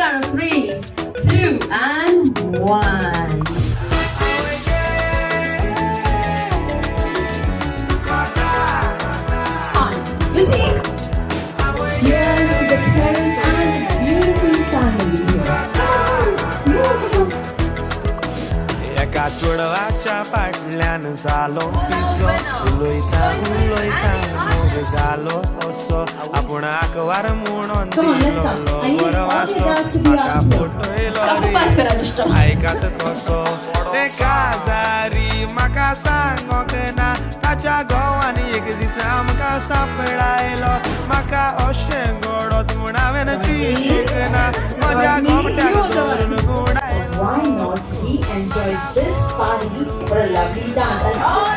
count of 3, 2, and 1. You see? Cheers to the parents and beautiful family here. You also come. एका चोडवाच्या फाटल्यान जालो पिसो उलोयता मोग जालो असो आपुणाक वार म्हणून दिलो बरवासो म्हाका फटयलो रे आयकात कसो ते काजारी म्हाका सांगोक ना ताच्या घोवान एक दीस आमकां सांपळायलो म्हाका अशें घडत म्हूण हांवें चिंतीक ना म्हज्या गोमट्याक धरून गुणायलो. Why not we enjoy this party for a lovely dance? And all